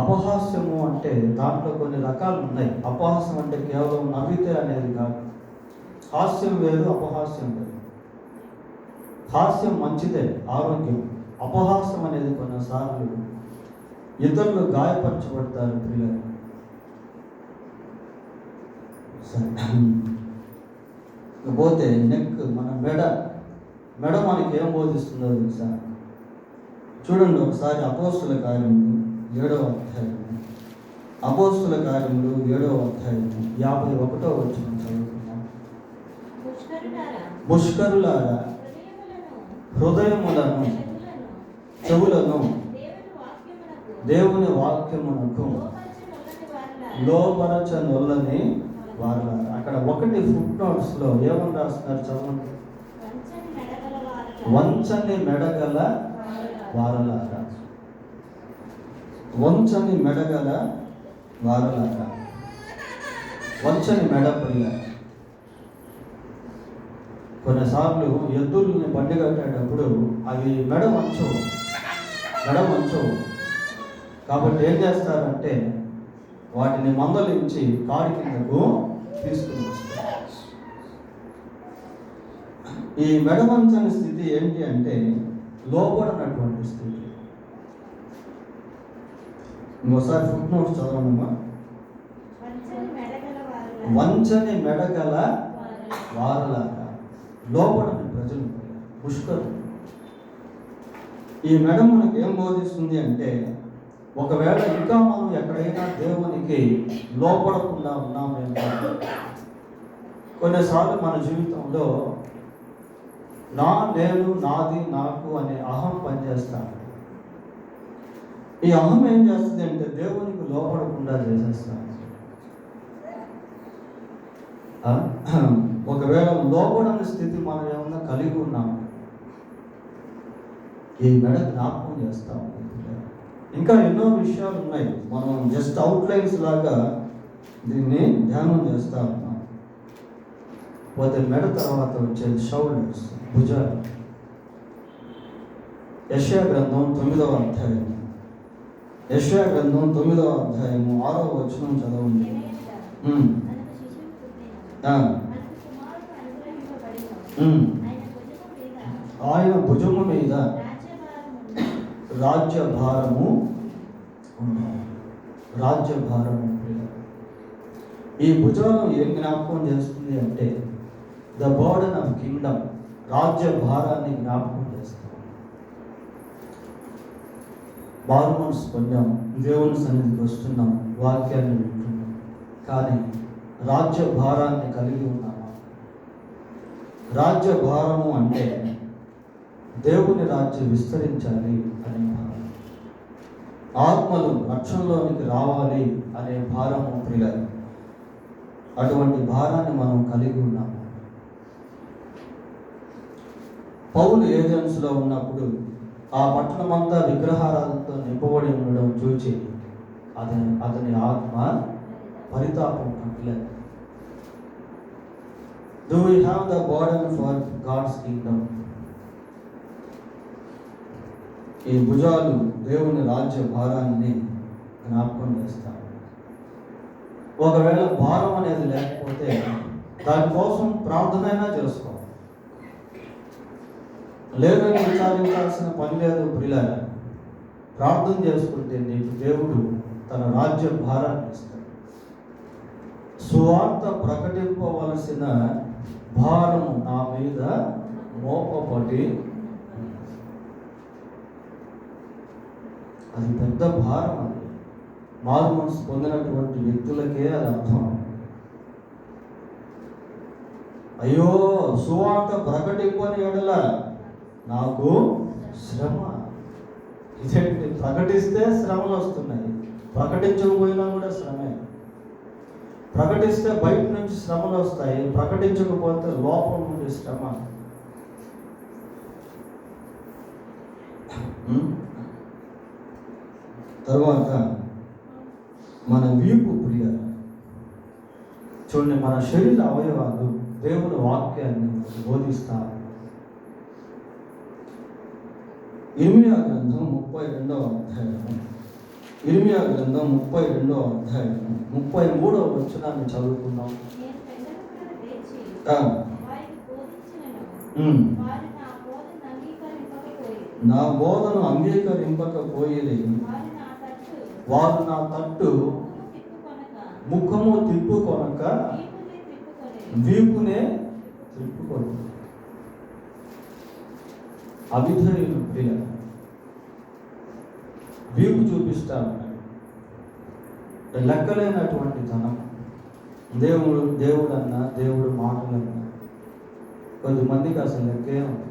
అపహాస్యము అంటే దాంట్లో కొన్ని రకాలు ఉన్నాయి. అపహాస్యం అంటే కేవలం నవ్వితే అనేది కాదు. హాస్యం వేరు, అపహాస్యం వేరు. హాస్యం మంచిదే, ఆరోగ్యం. అపహాస్యం అనేది కొన్నిసార్లు ఇతరులు గాయపరచబడతారు పిల్లలు. పోతే నెక్, మన మెడ మనకి ఏం బోధిస్తుందో తెలుసా? చూడండి ఒకసారి అపోస్తుల కార్యములు 7వ అధ్యాయము. అపోస్తుల కార్యములు 7వ అధ్యాయము 51వ వచనం చదువుకుందాం. ముష్కరులారా, హృదయములను చెవులను దేవుని వాక్యమునకు లోపరచనొల్లని వారు. అక్కడ ఒకటి ఫుట్ నోట్స్లో ఏమని రాస్తున్నారు చదవండి. వంచని మెడగల వారలారా. వంచని మెడగల వారలారా. వంచని మెడ ప్రియ. కొన్నిసార్లు ఎద్దుల్ని బండి కట్టేటప్పుడు అవి మెడ వంచవు. కాబట్టి ఏం చేస్తారంటే వాటిని మందలించి కాడి కిందకు తీసుకుని వస్తారు. ఈ మెడవంచని స్థితి ఏంటి అంటే లోపడినటువంటి స్థితి. ఇంకోసారి ఫుట్ నోట్స్ చదవనమ్మా. వంచని మెడగల వారలాగా లోపడని ప్రజలు పుష్కరు. ఈ మెడ మనకు ఏం బోధిస్తుంది అంటే, ఒకవేళ ఇంకా మనం ఎక్కడైనా దేవునికి లోపడకుండా ఉన్నామేమో. కొన్నిసార్లు మన జీవితంలో నేను, నాది, నాకు అనే అహం పనిచేస్తాను. ఈ అహం ఏం చేస్తుంది అంటే దేవునికి లోపడకుండా చేసేస్తాను. ఒకవేళ లోపడని స్థితి మనం ఏమన్నా కలిగి ఉన్నాము, ఈ మెడ జ్ఞాపకం చేస్తాము. ఇంకా ఎన్నో విషయాలు ఉన్నాయి. మనం జస్ట్ అవుట్లైన్స్ లాగా దీన్ని ధ్యానం చేస్తా ఉన్నాం. పోతే మెడ తర్వాత వచ్చేది షౌల్డర్స్, భుజాలు. యెషయా గ్రంథం 9వ అధ్యాయము. యెషయా గ్రంథం 9వ అధ్యాయము 6వ వచనం చదవండి. ఆయన భుజము మీద రాజ్యభారము. ఈ భుజాలు ఏం జ్ఞాపకం చేస్తుంది అంటే ద బర్డెన్ ఆఫ్ కింగ్డమ్, రాజ్య భారాన్ని జ్ఞాపకం చేస్తాం. బారు మనసు పొందాం, దేవుని సన్నిధికి వస్తున్నాం, వాక్యాన్ని వింటున్నాం, కానీ రాజ్య భారాన్ని కలిగి ఉన్నామా? రాజ్య భారము అంటే దేవుని రాజ్యం విస్తరించాలి అనే భారం, ఆత్మలు రక్షణలోనికి రావాలి అనే భారము ప్రియులారా. అటువంటి భారాన్ని మనం కలిగి ఉన్నాము. పౌలు ఏథెన్స్లో ఉన్నప్పుడు ఆ పట్టణమంతా విగ్రహారాధనతో నింపబడి ఉండడం చూచి అతని ఆత్మ పరితాపం పట్టలేదు. Do we have the burden for God's kingdom? ఈ భుజాలు దేవుని రాజ్య భారాన్ని జ్ఞాపకం చేస్తాం. ఒకవేళ భారం అనేది లేకపోతే దానికోసం ప్రార్థనైనా చేసుకోవాలి. లేదని విచారించాల్సిన పని లేదు ప్రియులారా. ప్రార్థన చేసుకుంటే నీకు దేవుడు తన రాజ్య భారాన్ని ఇస్తాడు. సువార్త ప్రకటింపవలసిన భారము నా మీద మోపబడి, అది పెద్ద భారం. అది మారు మనసు పొందినటువంటి వ్యక్తులకే అది అర్థం. అయ్యో సువార్త ప్రకటింపని ఎడల నాకు శ్రమ. ఇదేంటి, ప్రకటిస్తే శ్రమలు వస్తున్నాయి, ప్రకటించకపోయినా కూడా శ్రమే. ప్రకటిస్తే బయట నుంచి శ్రమలు వస్తాయి, ప్రకటించకపోతే లోపల నుండి శ్రమ. తర్వాత మన వీపు ప్రియ. చూడండి, మన శరీర అవయవాలు దేవుని వాక్యాన్ని బోధిస్తారు. ఇర్మియా గ్రంథం 32వ అధ్యాయం, ఇర్మియా గ్రంథం 32వ అధ్యాయం 33వ వచనాన్ని చదువుకుందాం. నా బోధను అంగీకరింపకపోయేది, వారు నా తట్టు ముఖము తిప్పుకొనక వీపునే తిప్పుకొను. అవిధేయులు ప్రియ, వీపు చూపిస్తారు. లెక్కలేనటువంటి ధనం. దేవుడు అన్నా, దేవుడు మాటలన్నా కొద్దిమందికి అసలు లెక్కే ఉంది.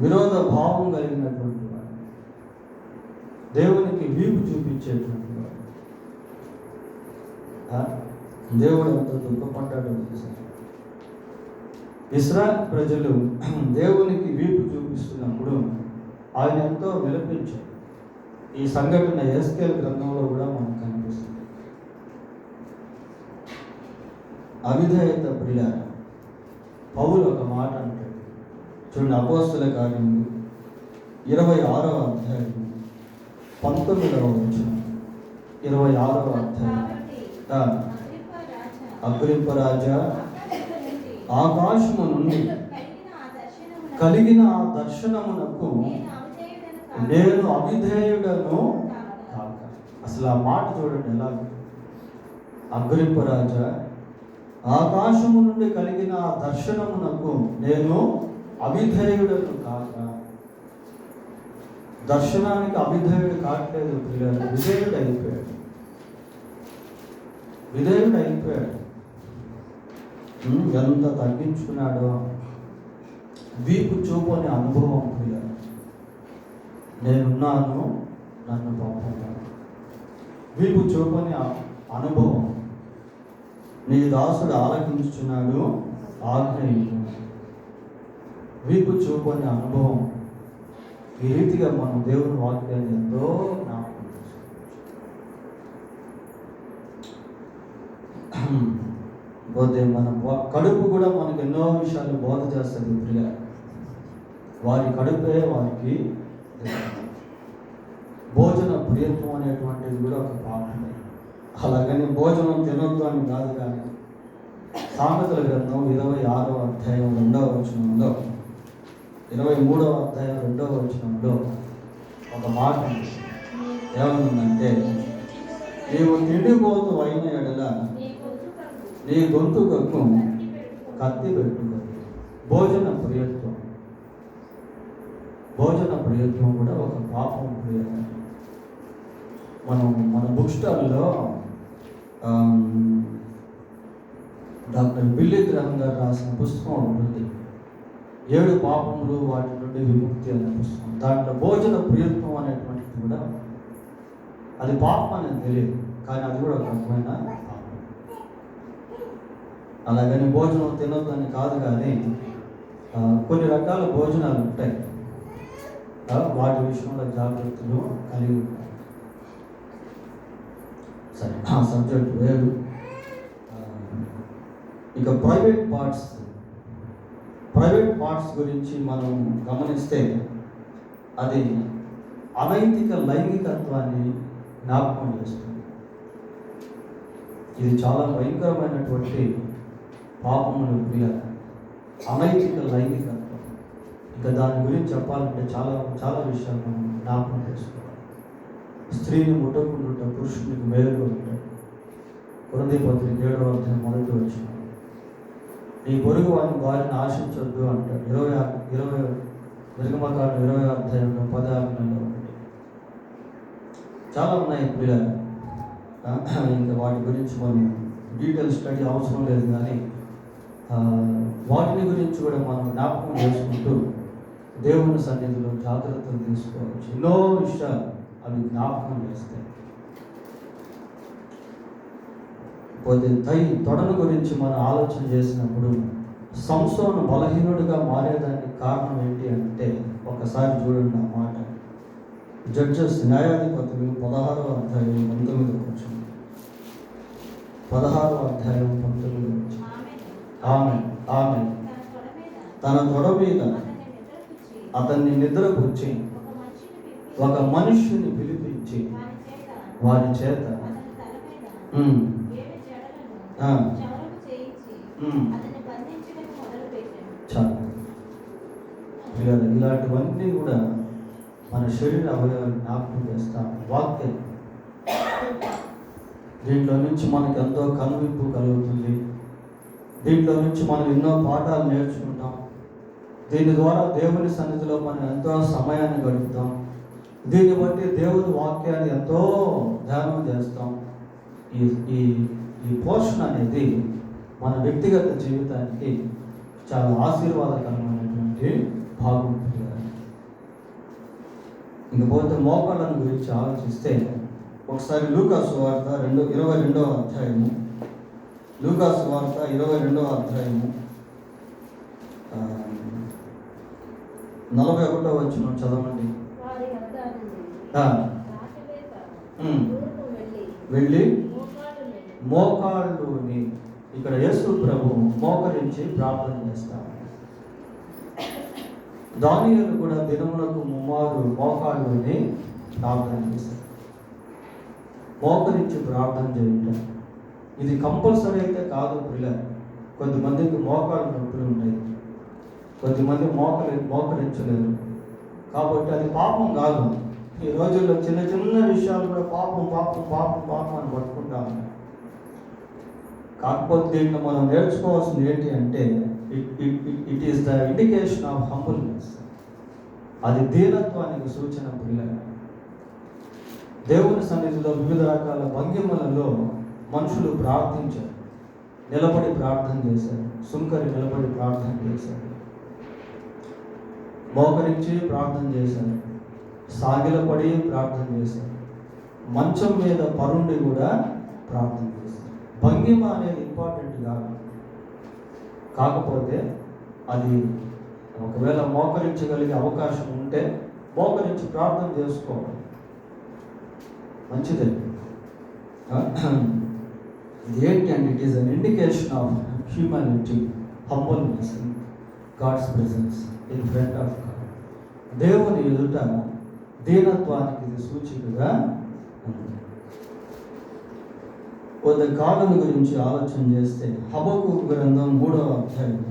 విరోధ భావం కలిగినటువంటి వాడు, దేవునికి వీపు చూపించేటువంటి వాడు, దేవుడు ఎంత దుఃఖపడ్డాడో చూశారు. ఇశ్రాయేలు ప్రజలు దేవునికి వీపు చూపిస్తున్నప్పుడు ఆయన ఎంతో విలపించారు. ఈ సంఘటన యెహెజ్కేలు గ్రంథంలో కూడా మనకు కనిపిస్తుంది. అవిధేయత ప్రియ. పౌలు ఒక మాట అంటాడు, చూడండి, అపోస్తుల కార్యములు 26వ అధ్యాయం 19వ వచనం. 26వ అధ్యాయం. అగ్రిప్ప రాజా, ఆకాశము నుండి కలిగిన ఆ దర్శనమునకు నేను అవిధేయుడను కాక. అసలు ఆ మాట చూడండి ఎలా. అగ్రిప్ప రాజా, ఆకాశము నుండి కలిగిన ఆ దర్శనమునకు నేను అవిధేయుడను కాక. దర్శనానికి అవిధేయుడు కావట్లేదు పిల్లలు, విధేయుడు అయిపోయాడు. విధేయుడు అయిపోయాడు. ఎంత తగ్గించుకున్నాడో. వీపు చూపని అనుభవం పిల్లలు. నేనున్నాను, నన్ను పంపున్నాను. వీపు చూపని అనుభవం. నీ దాసుడు ఆలకించుచున్నాడు, ఆజ్ఞయిస్తున్నాడు. వీపు చూపని అనుభవం. ఈ రీతిగా మనం దేవుని వాక్యాన్ని ఎంతో జ్ఞాపకం చేసుకోవచ్చు. పోతే మన కడుపు కూడా మనకు ఎన్నో విషయాలు బోధ చేస్తుంది ప్రియ. వారి కడుపే వారికి భోజన ప్రియత్వం అనేటువంటిది కూడా ఒక పాఠమే. అలాగని భోజనం తినొద్దు అని కాదు, కానీ సామెతల గ్రంథం 26వ అధ్యాయం 2వ వచనంలో, 23వ అధ్యాయం 2వ వచనంలో ఒక మాట ఏమనుందంటే, నీవు తిండిపోతు అయిన ఎడల నీ గొంతుకకు కత్తి పెట్టుకో. భోజన ప్రియత్వం. భోజన ప్రియత్వం కూడా ఒక పాపం ప్రియ. మన బుక్ స్టాల్లో డాక్టర్ బిల్లీ గ్రహం గారు రాసిన పుస్తకం ఉంటుంది, 7 పాపములు వాటి నుండి విముక్తి అనే పుస్తకం. దాంట్లో భోజన ప్రియత్వం అనేటువంటిది కూడా, అది పాపం అనేది తెలియదు, కానీ అది కూడా ఒక రకమైన పాపం. అలాగని భోజనం తినొద్దని కాదు, కానీ కొన్ని రకాల భోజనాలు ఉంటాయి, వాటి విషయంలో జాగ్రత్తలు కలిగి ఉంటాయి. సరే, ఆ సబ్జెక్ట్ వేరు. ఇక ప్రైవేట్ పార్ట్స్ గురించి మనం గమనిస్తే, అది అనైతిక లైంగికత్వాన్ని జ్ఞాపకం చేస్తుంది. ఇది చాలా భయంకరమైనటువంటి పాపములు ప్రియ. అనైతిక లైంగికత్వం. ఇంకా దాని గురించి చెప్పాలంటే చాలా చాలా విషయాలు మనం జ్ఞాపకం చేసుకోవాలి. స్త్రీని ముట్టకుండా పురుషునికి మేలుగా ఉంటాయి. కొరింథీ పత్రిక 7వ అధ్యాయం 1వ వచనం. నీ పొరుగు వారిని ఆశించొద్దు అంటాడు. 20 నిర్గమకాండం 20 అధ్యాయంలో 10 ఆజ్ఞల్లో ఒకటి. చాలా ఉన్నాయి పిల్లలు. ఇంకా వాటి గురించి మనం డీటెయిల్ స్టడీ అవసరం లేదు, కానీ వాటిని గురించి కూడా మనం జ్ఞాపకం చేసుకుంటూ దేవుని సన్నిధిలో జాగ్రత్తలు తీసుకోవచ్చు. ఎన్నో విషయాలు అవి జ్ఞాపకం చేస్తాయి. పోతే తొడను గురించి మనం ఆలోచన చేసినప్పుడు సంసోను బలహీనుడిగా మారేదానికి కారణం ఏంటి అంటే, ఒకసారి చూడండి ఆ మాట. జడ్జెస్ న్యాయాధిపతులు 16వ అధ్యాయం 19వ వచనం. 16వ అధ్యాయం 19వ వచనం. ఆమె తన తొడ మీద అతన్ని నిద్రపుచ్చి ఒక మనుష్యుని పిలిపించి వారి చేత చాలు. ఇలాంటివన్నీ కూడా మన శరీర అవయవాలు జ్ఞాపకం చేస్తాం. వాక్యం దీంట్లో నుంచి మనకు ఎంతో కనువిప్పు కలుగుతుంది. దీంట్లో నుంచి మనం ఎన్నో పాఠాలు నేర్చుకుంటాం. దీని ద్వారా దేవుని సన్నిధిలో మనం ఎంతో సమయాన్ని గడుపుతాం. దీన్ని బట్టి దేవుని వాక్యాన్ని ఎంతో ధ్యానం చేస్తాం. ఈ పోర్షన్ అనేది మన వ్యక్తిగత జీవితానికి చాలా ఆశీర్వాదకరమైనటువంటి భాగం. ఇంకపోతే మోకాళ్ళను గురించి ఆలోచిస్తే ఒకసారి లూకాసు వార్త 22వ అధ్యాయము, లూకాసు వార్త 22వ అధ్యాయము 41వ వచనం చదవండి. వెళ్ళి మోకాళ్ళుని, ఇక్కడ యేసు ప్రభు మోకరించి ప్రార్థన చేస్తారు. దానియేలు కూడా దినములకు 3 మోకాళ్ళుని ప్రార్థన చేశారు. మోకరించి ప్రార్థన చేయటం ఇది కంపల్సరీ అయితే కాదు పిల్లలు. కొద్దిమందికి మోకాళ్ళు నొప్పులు ఉంటాయి, కొద్దిమంది మోకరించలేరు. కాబట్టి అది పాపం కాదు. ఈ రోజుల్లో చిన్న చిన్న విషయాలు కూడా పాపం పాపం పాపం పాపం అని పట్టుకుంటాము. కాకపోతే దీంట్లో మనం నేర్చుకోవాల్సింది ఏంటి అంటే, it is the indication of humbleness. అది దీనత్వానికి సూచన. పిల్లలు దేవుని సన్నిధిలో వివిధ రకాల భంగిమలలో మనుషులు ప్రార్థించారు. నిలబడి ప్రార్థన చేశారు. సుంకరి నిలబడి ప్రార్థన చేశారు. మోకరించి ప్రార్థన చేశారు. సాగిలపడి ప్రార్థన చేశారు. మంచం మీద పరుండి కూడా ప్రార్థన చేశారు. భంగిమ అనేది ఇంపార్టెంట్ కాదు. కాకపోతే అది ఒకవేళ మోకరించగలిగే అవకాశం ఉంటే మోకరించి ప్రార్థన చేసుకోవాలి, మంచిదే. ఇది ఏంటి అంటే, it is an indication of humanity, humbleness in God's presence in front of God. దేవుని ఎదుట దీనత్వానికి ఇది సూచికగా ఉంది. కొంత కాలం గురించి ఆలోచన చేస్తే హబక్కూకు గ్రంథం 3వ అధ్యాయం,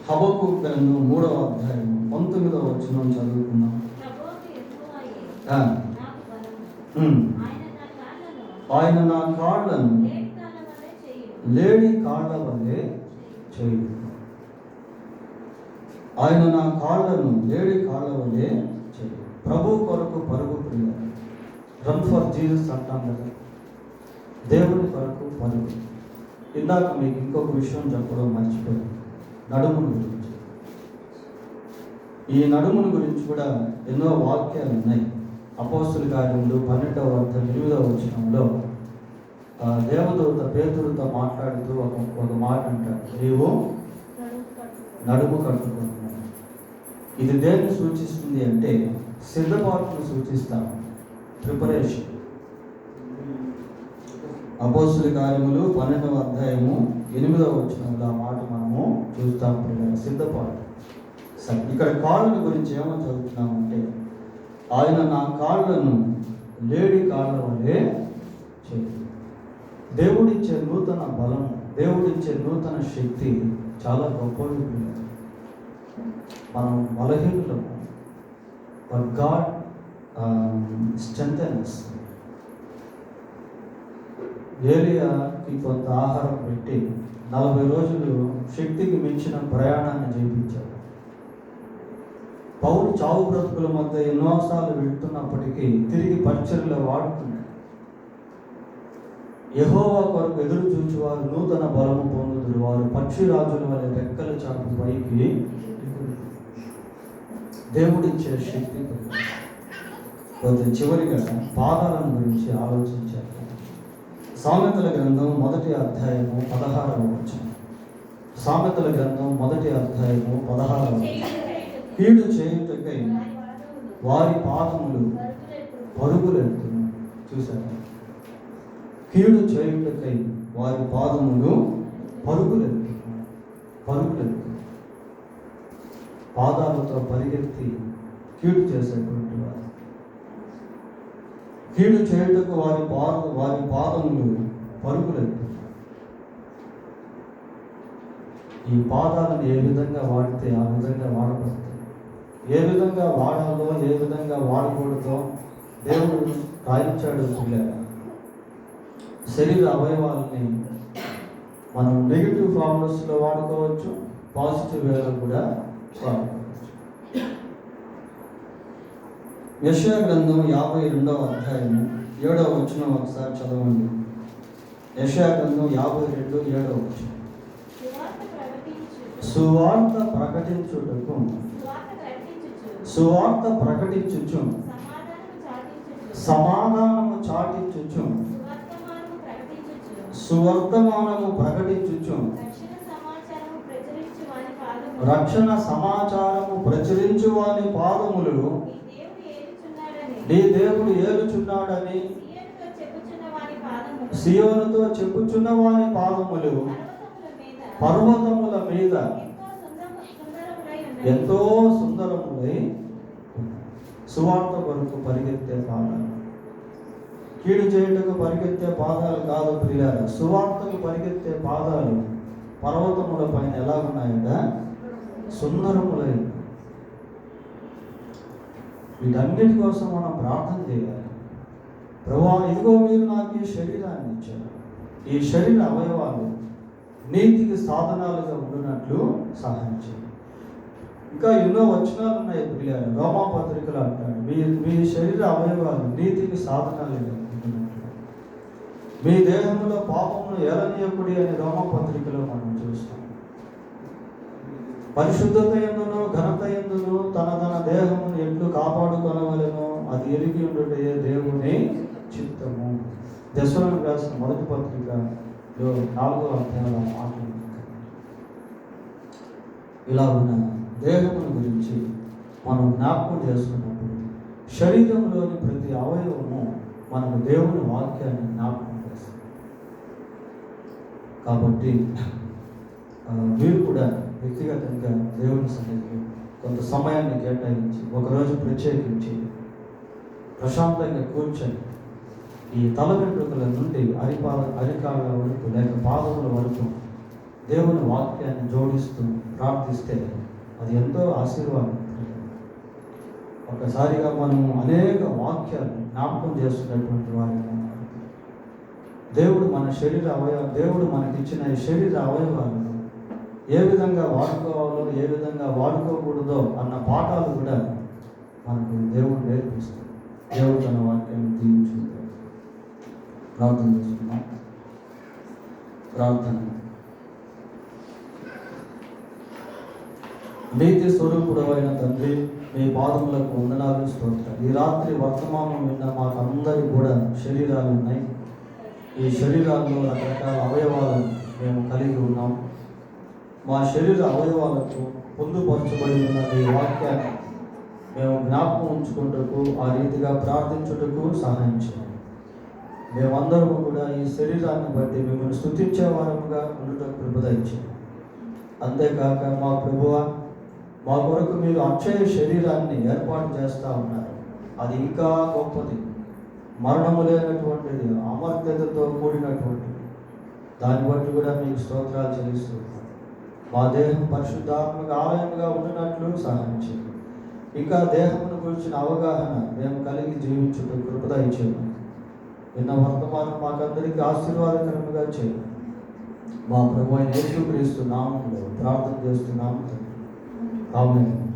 హబక్కూకు గ్రంథం 3వ అధ్యాయం 19వ వచనం చదువుకున్నాం. ఆయన నా కాళ్ళను లేడి కాళ్ళ వల్లే చేయి. ఆయన నా కాళ్ళను లేడి కాళ్ళ వల్లే చేయి. ప్రభు కొరకు పరుగు ప్రియ. రన్ ఫర్ జీసస్ అంటాం కదా, దేవుని కొరకు పరుగు. ఇందాక మీకు ఇంకొక విషయం చెప్పడం మర్చిపోయాను, నడుమును గురించి. ఈ నడుమును గురించి కూడా ఎన్నో వాక్యాలు ఉన్నాయి. అపోస్తుల కార్యములు 12వ అధ్యాయం 8వ వచనంలో దేవదూత పేతురుతో మాట్లాడుతూ ఒక మాట అంటాడు, నీవు నడుము కట్టుకుంటున్నావు. ఇది దేన్ని సూచిస్తుంది అంటే, సిద్ధపాటును సూచిస్తాను, ప్రిపరేషన్. అపోస్తుల కార్యములు 12వ అధ్యాయము 8వ వచనంలో ఆ మాట మనము చూస్తాం. సిద్ధపాటు. ఇక్కడ కాళ్ళ గురించి ఏమో చదువుతున్నామంటే, ఆయన నా కాళ్ళను లేడి కాళ్ళ వల్లే చేయి. దేవుడిచ్చే నూతన బలము, దేవుడిచ్చే నూతన శక్తి చాలా గొప్పది. మనం బలహీనులము, బట్ గాడ్ స్ట్రెంథెన్స్. ఏలియాకి కొంత ఆహారం పెట్టి 40 రోజులు శక్తికి మించిన ప్రయాణాన్ని చేయించాడు. పౌలు చావు బ్రతుకుల మధ్య ఎన్నోసార్లు వెళ్తున్నప్పటికీ తిరిగి పరిచర్యలో వాడుతున్నాడు. యెహోవా కొరకు ఎదురు చూచువారు నూతన బలము పొందుదురు, వారు పక్షిరాజుల వలె రెక్కల చాటు పైకి. దేవుడిచ్చే శక్తి. కొంచెం చివరిగా పాదాలను గురించి ఆలోచించారు. సామెతల గ్రంథం 1వ అధ్యాయము 16వ వచనం. సామెతల గ్రంథం 1వ అధ్యాయము 16వ వచనం. కీడు చేయుటకై వారి పాదములు పరుగులెత్తును. చూశారు? కీడు చేయుటకై వారి పాదములు పరుగులెత్తును. పాదాలతో పరిగెత్తి కీడు చేసేటువంటి వారు. కీడు చేయుటకు వారి పాదములు పరుగులెత్తును. ఈ పాదాలను ఏ విధంగా వాడితే ఆ విధంగా వాడబడతాయి. ఏ విధంగా వాడాలో, ఏ విధంగా వాడకూడదో దేవుడు రాయించాడు. శరీర అవయవాలని మనం నెగిటివ్ ఫార్ములస్లో వాడుకోవచ్చు, పాజిటివ్ వేలో కూడా వాడుకోవచ్చు. యెషయా గ్రంథం 52వ అధ్యాయం 7వ వచనం ఒకసారి చదవండి. యెషయా గ్రంథం 52, 7వ వచనం. సువార్త ప్రకటించుచు సమాధానము చాటించుచు సువర్తమానము ప్రకటించుచు రక్షణ సమాచారము ప్రచురించు వాని పాదములు నీ దేవుడు ఏలుచున్నాడని సియోనుతో చెప్పుచున్న వాని పాదములు పర్వతముల మీద ఎంతో సుందరములై. సువార్త కొరకు పరిగెత్తే పాదాలు, కీడు చేయుటకు పరిగెత్తే పాదాలు కాదు ప్రియులారా. సువార్తకు పరిగెత్తే పాదాలు పర్వతముల పైన ఎలా ఉన్నాయట? సుందరములై. వీటన్నిటి కోసం మనం ప్రార్థన చేయాలి. ప్రభువా, ఇదిగో మీరు నాకు ఈ శరీరాన్ని ఇచ్చారు. ఈ శరీర అవయవాలు నీతికి సాధనాలుగా ఉండినట్లు సహాయం చేయాలి. ఇంకా ఎన్నో వచనాలు ఉన్నాయి ప్రియులారా. రోమా పత్రికలు అంటాడు, మీ శరీర అవయవాలు నీతికి సాధనాలుగా ఉండినట్లు, మీ దేహంలో పాపమును ఏలనీయకుడి అని రోమా పత్రికలో మనం చూస్తాం. పరిశుద్ధత యందును ఘనత యందును తన దేహమును ఎట్లు కాపాడుకొనవలెనో అది ఎరిగి ఉండుటే దేవుని చిత్తము. దశలోనికి రాసిన 1వ పత్రికలో 4వ అధ్యాయంలో మాట్లాడుతుంది. ఇలా ఉన్న దేహమును గురించి మనం జ్ఞాపకం చేసుకున్నప్పుడు శరీరంలోని ప్రతి అవయవము మనకు దేవుని వాక్యాన్ని జ్ఞాపకం చేస్తుంది. కాబట్టి మీరు కూడా వ్యక్తిగతంగా దేవుని సన్నిధిలో కొంత సమయాన్ని కేటాయించి ఒకరోజు ప్రత్యేకించి ప్రశాంతంగా కూర్చొని ఈ తల వెంట్రుకల నుండి అరికాళ్ళ వరకు లేక పాదముల వరకు దేవుని వాక్యాన్ని జోడిస్తూ ప్రార్థిస్తే అది ఎంతో ఆశీర్వాదం. ఒకసారిగా మనము అనేక వాక్యాలను జ్ఞాపకం చేస్తున్నటువంటి వారిని దేవుడు మనకిచ్చిన ఈ శరీర అవయవాలను ఏ విధంగా వాడుకోవాలో, ఏ విధంగా వాడుకోకూడదో అన్న పాఠాలు కూడా మనకు దేవుడు నేర్పిస్తాడు. దేవుడు తన వాక్యాన్ని దీవించుకుంటాడు. ప్రార్థన చేసుకున్నాం. ప్రార్థన. నీతి స్వరూపుడు అయిన తండ్రి, మీ పాదములకు వందనాలు, స్తోత్రాలు. ఈ రాత్రి వర్తమానం విన్న మాకందరికీ కూడా శరీరాలు ఉన్నాయి. ఈ శరీరాల్లో రకరకాల అవయవాలను మేము కలిగి ఉన్నాం. మా శరీర అవయవాలకు పొందుపరచబడి ఉన్న ఈ వాక్యాన్ని మేము జ్ఞాపకం ఉంచుకుంటూ ఆ రీతిగా ప్రార్థించుటకు సహాయం చేయండి. మేమందరము కూడా ఈ శరీరాన్ని బట్టి మిమ్మల్ని స్తుతించే వారముగా ఉండటకు కృప దయచేయండి. అంతేకాక మా ప్రభువా, మా కొరకు మీరు అక్షయ శరీరాన్ని ఏర్పాటు చేస్తూ ఉన్నారు. అది ఇంకా గొప్పది, మరణము లేనటువంటిది, అమర్త్యతతో కూడినటువంటిది. దాన్ని బట్టి కూడా మీకు స్తోత్రాలు చెల్లిస్తూ మా దేహం పరిశుద్ధాత్మక ఆలయంగా ఉండినట్లు సహాయం చేయండి. ఇంకా దేహమును గురించిన అవగాహన మేము కలిగి జీవించుటకు కృప దయచేయండి. విన్న వర్తమానం మాకందరికీ ఆశీర్వాదకరంగా చేయాలి. మా ప్రభు అయిన యేసుక్రీస్తు నామములో ప్రార్థన చేస్తున్నాము. ఆమేన్.